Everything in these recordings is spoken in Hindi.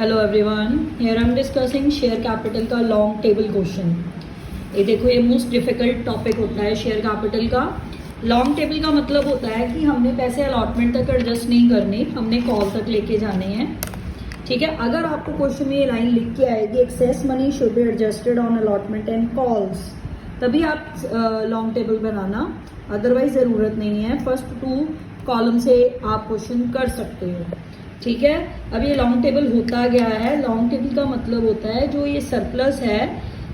Hello everyone, here I am discussing share capital का लॉन्ग टेबल क्वेश्चन। ये देखो, ये मोस्ट डिफिकल्ट टॉपिक होता है शेयर कैपिटल का। लॉन्ग टेबल का मतलब होता है कि हमने पैसे अलॉटमेंट तक एडजस्ट नहीं करने, हमने कॉल तक लेके जाने हैं। ठीक है, अगर आपको क्वेश्चन में ये लाइन लिख के आएगी excess money should be adjusted on allotment and calls, तभी आप लॉन्ग टेबल बनाना, अदरवाइज ज़रूरत नहीं है। फर्स्ट 2 कॉलम से आप क्वेश्चन कर सकते हो। ठीक है, अब ये लॉन्ग टेबल होता गया है। लॉन्ग टेबल का मतलब होता है जो ये सरप्लस है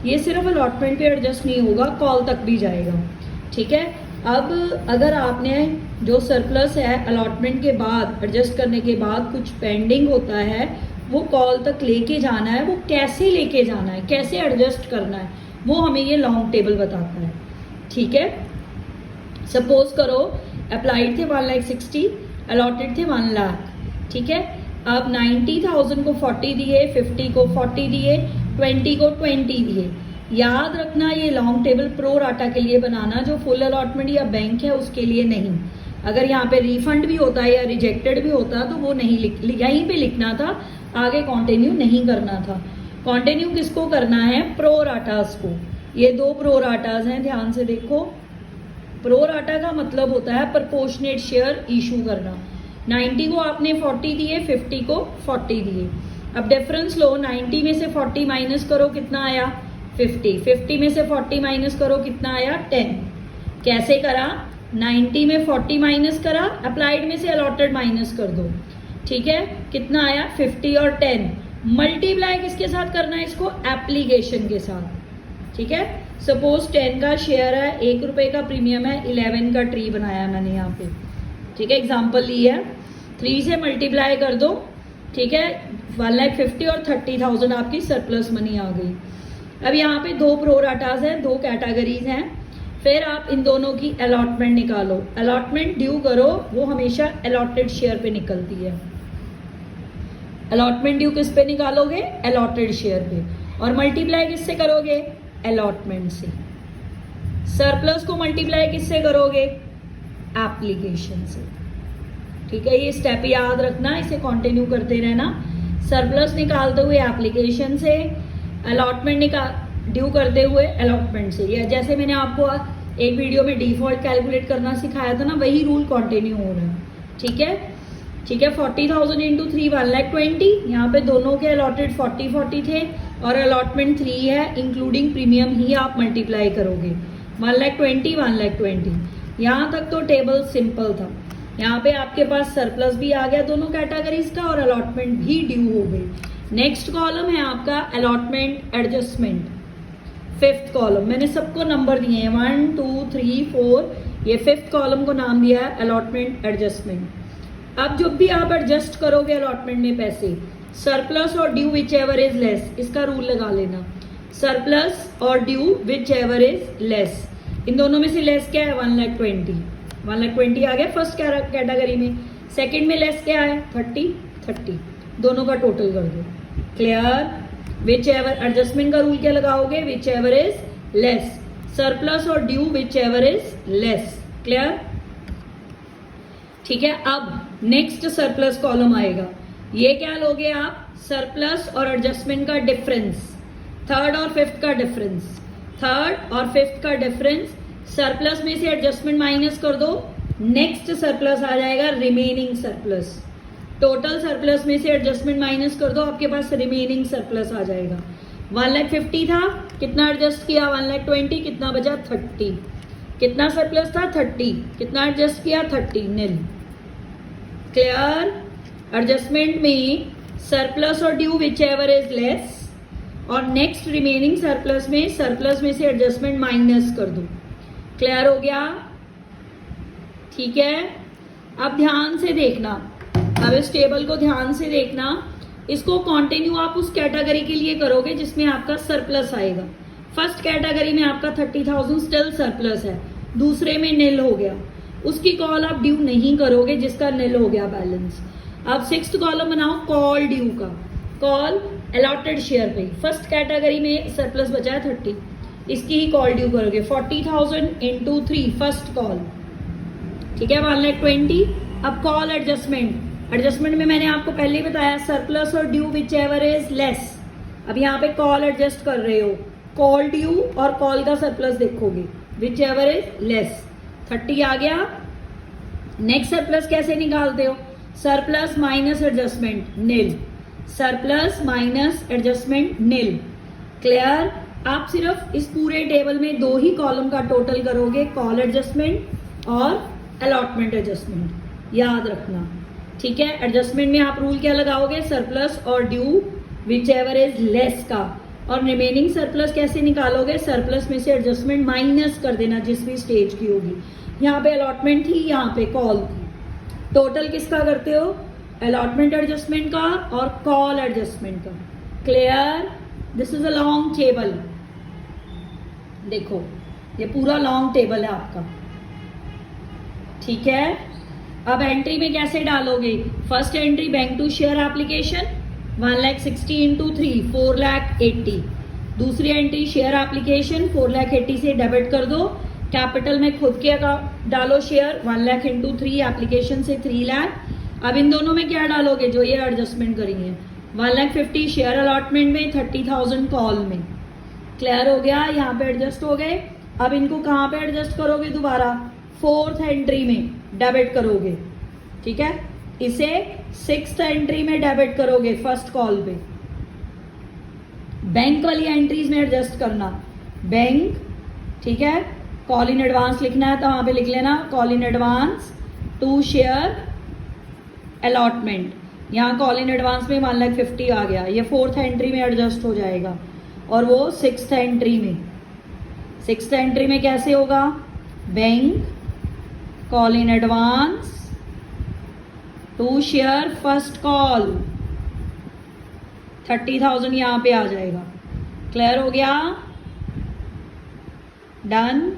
ये सिर्फ अलॉटमेंट पे एडजस्ट नहीं होगा, कॉल तक भी जाएगा। ठीक है, अब अगर आपने जो सरप्लस है अलॉटमेंट के बाद एडजस्ट करने के बाद कुछ पेंडिंग होता है, वो कॉल तक लेके जाना है। वो कैसे लेके जाना है, कैसे एडजस्ट करना है, वो हमें ये लॉन्ग टेबल बताता है। ठीक है, सपोज करो अप्लाइड थे 1,60,000, अलॉटेड थे 1 लाख। ठीक है, अब 90,000 को 40 दिए, 50 को 40 दिए, 20 को 20 दिए। याद रखना ये लॉन्ग टेबल प्रो राटा के लिए बनाना, जो फुल अलॉटमेंट या बैंक है उसके लिए नहीं। अगर यहाँ पे रिफंड भी होता है या रिजेक्टेड भी होता तो वो नहीं यहीं पे लिखना था, आगे कंटिन्यू नहीं करना था। कंटिन्यू किसको करना है? प्रो राटास को। ये 2 प्रो राटास हैं, ध्यान से देखो। प्रो राटा का मतलब होता है प्रपोर्शनेट शेयर इशू करना। 90 को आपने 40 दिए, 50 को 40 दिए। अब डिफरेंस लो, 90 में से 40 माइनस करो, कितना आया? 50। 50 में से 40 माइनस करो, कितना आया? 10। कैसे करा? 90 में 40 माइनस करा, अप्लाइड में से अलॉटेड माइनस कर दो। ठीक है, कितना आया? 50 और 10। मल्टीप्लाई किसके साथ करना है इसको? एप्लीकेशन के साथ। ठीक है, सपोज 10 का शेयर है, 1 रुपए का प्रीमियम है, 11 का ट्री बनाया मैंने यहाँ पे। ठीक है, एग्जाम्पल ली है, 3 से मल्टीप्लाई कर दो। ठीक है, 1,50,000 और 30,000 आपकी सरप्लस मनी आ गई। अब यहाँ पे 2 प्रो राटाज हैं, 2 कैटेगरीज हैं। फिर आप इन दोनों की अलॉटमेंट निकालो, अलॉटमेंट ड्यू करो, वो हमेशा अलॉटेड शेयर पे निकलती है। अलॉटमेंट ड्यू किस पे निकालोगे? अलॉटेड शेयर पे। और मल्टीप्लाई किससे करोगे? अलॉटमेंट से। सरप्लस को मल्टीप्लाई किससे करोगे? एप्लीकेशन से। ठीक है, ये स्टेप याद रखना, इसे कंटिन्यू करते रहना। सरप्लस निकालते हुए एप्लीकेशन से, अलॉटमेंट ड्यू करते हुए अलॉटमेंट से। या जैसे मैंने आपको एक वीडियो में डिफॉल्ट कैलकुलेट करना सिखाया था ना, वही रूल कंटिन्यू हो रहा है। ठीक है, ठीक है, 40,000 इंटू 3 1,20,000। यहाँ पे दोनों के अलॉटेड 40 थे और अलॉटमेंट 3 है, इंक्लूडिंग प्रीमियम ही आप मल्टीप्लाई करोगे। 1,20,000 1,20,000। यहाँ तक तो टेबल सिंपल था। यहाँ पे आपके पास सरप्लस भी आ गया दोनों कैटेगरीज का और अलॉटमेंट भी ड्यू हो गई। नेक्स्ट कॉलम है आपका अलॉटमेंट एडजस्टमेंट। 5th कॉलम, मैंने सबको नंबर दिए हैं 1 2 3 4। ये 5th कॉलम को नाम दिया है अलॉटमेंट एडजस्टमेंट। अब जब भी आप एडजस्ट करोगे अलॉटमेंट में पैसे, सरप्लस और due whichever is less, इसका रूल लगा लेना। सरप्लस और due whichever is less, इन दोनों में से लेस क्या है? 1,20,000। 1,20,000 आ गया फर्स्ट कैटेगरी में। सेकंड में लेस क्या है? 30। दोनों का टोटल कर दो। क्लियर? विच एवर, एडजस्टमेंट का रूल क्या लगाओगे? Whichever is less. Surplus और due whichever is less. Clear? ठीक है, अब नेक्स्ट सरप्लस कॉलम आएगा। ये क्या लोगे आप? सरप्लस और एडजस्टमेंट का डिफरेंस, 3rd और 5th का डिफरेंस। 3rd और 5th का डिफरेंस, सरप्लस में से एडजस्टमेंट माइनस कर दो, नेक्स्ट सरप्लस आ जाएगा रिमेनिंग सरप्लस। टोटल सरप्लस में से एडजस्टमेंट माइनस कर दो, आपके पास रिमेनिंग सरप्लस आ जाएगा। 1,50,000 था, कितना एडजस्ट किया? 1,20,000, कितना बचा? 30। कितना सरप्लस था? 30। कितना एडजस्ट किया? 30, नील। क्लियर? एडजस्टमेंट में सरप्लस और due whichever is less, और नेक्स्ट रिमेनिंग सरप्लस में से एडजस्टमेंट माइनस कर दो। क्लियर हो गया? ठीक है, अब ध्यान से देखना, अब इस टेबल को ध्यान से देखना। इसको कंटिन्यू आप उस कैटेगरी के लिए करोगे जिसमें आपका सरप्लस आएगा। फर्स्ट कैटेगरी में आपका 30,000 स्टिल सरप्लस है, दूसरे में नील हो गया, उसकी कॉल आप ड्यू नहीं करोगे जिसका नील हो गया बैलेंस। अब 6th कॉलम बनाओ कॉल ड्यू का। कॉल अलॉटेड शेयर पे, फर्स्ट कैटेगरी में सरप्लस बचा है 30, इसकी ही कॉल ड्यू करोगे। 40,000 इंटू 3 फर्स्ट कॉल। ठीक है, 1,20,000। अब कॉल एडजस्टमेंट एडजस्टमेंट में मैंने आपको पहले ही बताया सरप्लस और due whichever is less. अब यहाँ पे कॉल एडजस्ट कर रहे हो, कॉल ड्यू और कॉल का सरप्लस देखोगे, विच एवर इज लेस। 30 आ गया। नेक्स्ट सरप्लस कैसे निकालते हो? सरप्लस माइनस एडजस्टमेंट निल, सरप्लस माइनस एडजस्टमेंट निल। क्लियर? आप सिर्फ इस पूरे टेबल में 2 ही कॉलम का टोटल करोगे, कॉल एडजस्टमेंट और अलॉटमेंट एडजस्टमेंट, याद रखना। ठीक है, एडजस्टमेंट में आप रूल क्या लगाओगे? सरप्लस और due whichever is less का। और रिमेनिंग सरप्लस कैसे निकालोगे? सरप्लस में से एडजस्टमेंट माइनस कर देना जिस भी स्टेज की होगी। यहाँ पे अलॉटमेंट थी, यहाँ पे कॉल थी। टोटल किसका करते हो? अलॉटमेंट एडजस्टमेंट का और कॉल एडजस्टमेंट का। Clear? This is a long table. देखो ये पूरा लॉन्ग टेबल है आपका। ठीक है, अब एंट्री में कैसे डालोगे? First entry bank to share application 1,60,000 into 3 4,80,000। दूसरी एंट्री शेयर एप्लीकेशन 4,80,000 से डेबिट कर दो। कैपिटल में खुद के डालो शेयर 1,00,000 इंटू 3 एप्लीकेशन से 3,00,000। अब इन दोनों में क्या डालोगे? जो ये एडजस्टमेंट करी है 1,50,000 शेयर अलॉटमेंट में, 30,000 कॉल में। क्लियर हो गया? यहाँ पे एडजस्ट हो गए। अब इनको कहाँ पे एडजस्ट करोगे? दोबारा 4th एंट्री में डेबिट करोगे। ठीक है, इसे 6th एंट्री में डेबिट करोगे फर्स्ट कॉल पे। बैंक वाली एंट्रीज में एडजस्ट करना, बैंक। ठीक है, कॉल इन एडवांस लिखना है तो वहां पे लिख लेना call in advance to share allotment. यहाँ कॉल इन एडवांस में 1,50,000 आ गया, ये 4th एंट्री में एडजस्ट हो जाएगा। और वो 6th एंट्री में, 6th एंट्री में कैसे होगा? Bank call in advance to share first call, 30,000 यहां पे आ जाएगा। क्लियर हो गया? डन।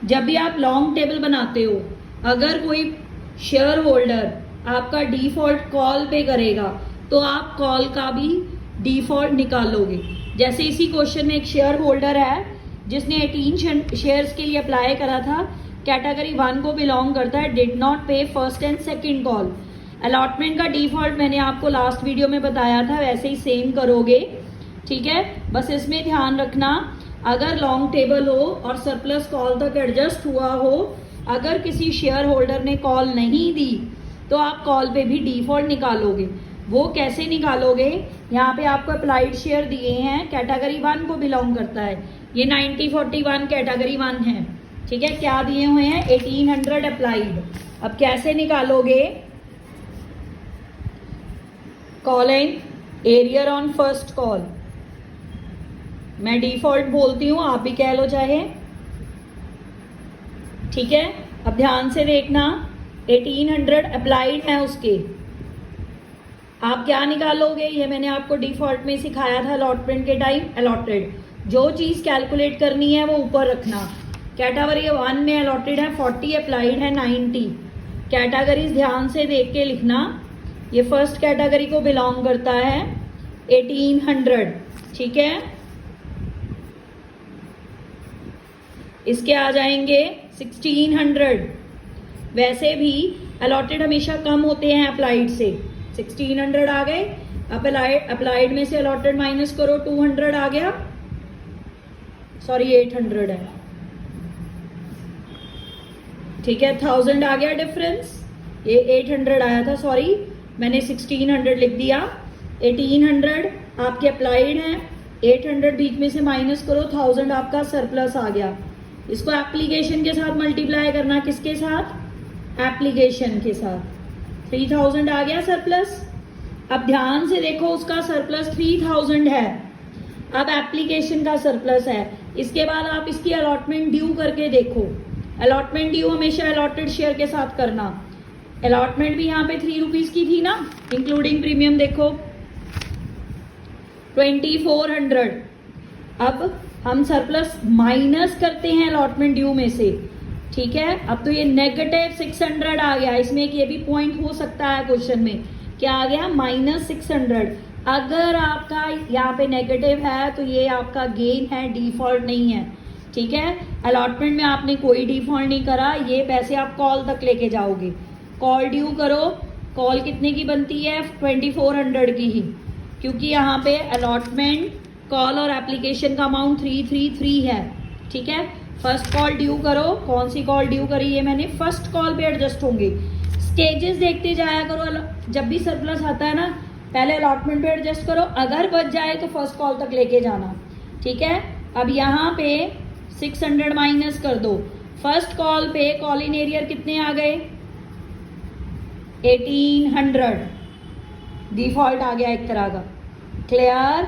जब भी आप लॉन्ग टेबल बनाते हो, अगर कोई शेयर होल्डर आपका डिफॉल्ट कॉल पे करेगा तो आप कॉल का भी डिफॉल्ट निकालोगे। जैसे इसी क्वेश्चन में एक शेयर होल्डर है जिसने 18 शेयर्स के लिए अप्लाई करा था, कैटेगरी 1 को बिलोंग करता है, डिड नॉट पे first and second call. Allotment का डिफॉल्ट मैंने आपको लास्ट वीडियो में बताया था, वैसे ही सेम करोगे। ठीक है, बस इसमें ध्यान रखना अगर लॉन्ग टेबल हो और सरप्लस कॉल तक एडजस्ट हुआ हो, अगर किसी शेयर होल्डर ने कॉल नहीं दी तो आप कॉल पे भी डिफॉल्ट निकालोगे। वो कैसे निकालोगे? यहाँ पे आपको अप्लाइड शेयर दिए हैं, कैटेगरी 1 को बिलोंग करता है, ये 9041 कैटेगरी 1 है। ठीक है, क्या दिए हुए हैं? 1800 अप्लाइड। अब कैसे निकालोगे? Calling arrear on first call, मैं डिफॉल्ट बोलती हूं, आप भी कह लो चाहे। ठीक है, अब ध्यान से देखना, 1800 अप्लाइड है उसके। आप क्या निकालोगे? ये मैंने आपको डिफॉल्ट में सिखाया था अलॉटमेंट के टाइम। अलॉटेड, जो चीज कैलकुलेट करनी है वो ऊपर रखना। कैटेगरी 1 में अलॉटेड है 40, अप्लाइड है 90। कैटेगरीज ध्यान से देख के लिखना। ये फर्स्ट कैटेगरी को बिलोंग करता है 1800। ठीक है, इसके आ जाएंगे 1600। वैसे भी अलॉटेड हमेशा कम होते हैं अप्लाइड से। 1600 आ गए। अब अप्लाइड में से अलॉटेड माइनस करो, 200 आ गया, सॉरी 800 है। ठीक है, 1000 आ गया डिफरेंस, ये 800 आया था, सॉरी मैंने 1600 लिख दिया। 1800 आपके अप्लाइड हैं, 800 बीच में से माइनस करो, 1000 आपका सरप्लस आ गया। इसको एप्लीकेशन के साथ मल्टीप्लाई करना, किसके साथ? एप्लीकेशन के साथ। 3000 आ गया सरप्लस। अब ध्यान से देखो, उसका सरप्लस 3000 है, अब एप्लीकेशन का सरप्लस है। इसके बाद आप इसकी अलॉटमेंट ड्यू करके देखो। अलॉटमेंट ड्यू हमेशा अलॉटेड शेयर के साथ करना। अलॉटमेंट भी यहाँ पे 3 रुपीज की थी ना, इंक्लूडिंग प्रीमियम। देखो 2400। अब हम सरप्लस माइनस करते हैं अलॉटमेंट ड्यू में से। ठीक है, अब तो ये नेगेटिव 600 आ गया। इसमें एक ये भी पॉइंट हो सकता है क्वेश्चन में, क्या आ गया? -600। अगर आपका यहाँ पे नेगेटिव है तो ये आपका गेन है, डिफॉल्ट नहीं है। ठीक है, अलॉटमेंट में आपने कोई डिफॉल्ट नहीं करा, ये पैसे आप कॉल तक लेके जाओगे। कॉल ड्यू करो, कॉल कितने की बनती है 2400 की ही, क्योंकि यहाँ पे अलॉटमेंट, कॉल और एप्लीकेशन का अमाउंट 333 है, ठीक है। फर्स्ट कॉल ड्यू करो, कौन सी कॉल ड्यू करी है मैंने, फर्स्ट कॉल पे एडजस्ट होंगे। स्टेजेस देखते जाया करो, जब भी सरप्लस आता है ना पहले अलॉटमेंट पे एडजस्ट करो, अगर बच जाए तो फर्स्ट कॉल तक लेके जाना, ठीक है। अब यहाँ पे 600 माइनस कर दो, फर्स्ट कॉल पे कॉल इन एरियर कितने आ गए 1800, डिफॉल्ट आ गया एक तरह का। क्लियर,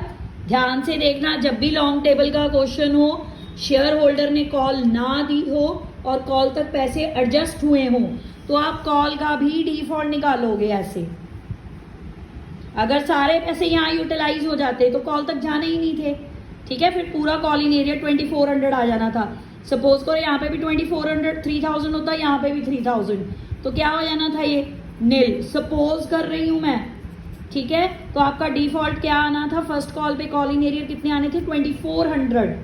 ध्यान से देखना, जब भी लॉन्ग टेबल का क्वेश्चन हो, शेयर होल्डर ने कॉल ना दी हो और कॉल तक पैसे एडजस्ट हुए हों, तो आप कॉल का भी डिफॉल्ट निकालोगे ऐसे। अगर सारे पैसे यहाँ यूटिलाइज हो जाते तो कॉल तक जाने ही नहीं थे, ठीक है। फिर पूरा कॉल इन एरिया 2400 आ जाना था। सपोज करो यहाँ पे भी 2400 3000 होता, यहाँ पे भी 3000, तो क्या हो जाना था ये नील, सपोज कर रही हूं मैं, ठीक है। तो आपका डिफॉल्ट क्या आना था, फर्स्ट कॉल पे कॉल इन एरियर कितने आने थे 2400।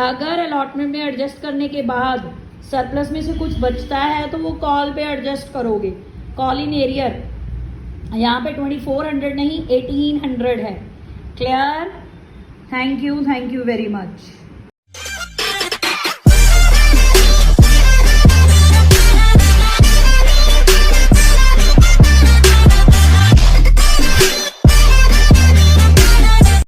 अगर अलॉटमेंट में एडजस्ट करने के बाद सरप्लस में से कुछ बचता है तो वो कॉल पे एडजस्ट करोगे। कॉल इन एरियर यहाँ पे 2400 नहीं 1800 है। Clear, thank you very much.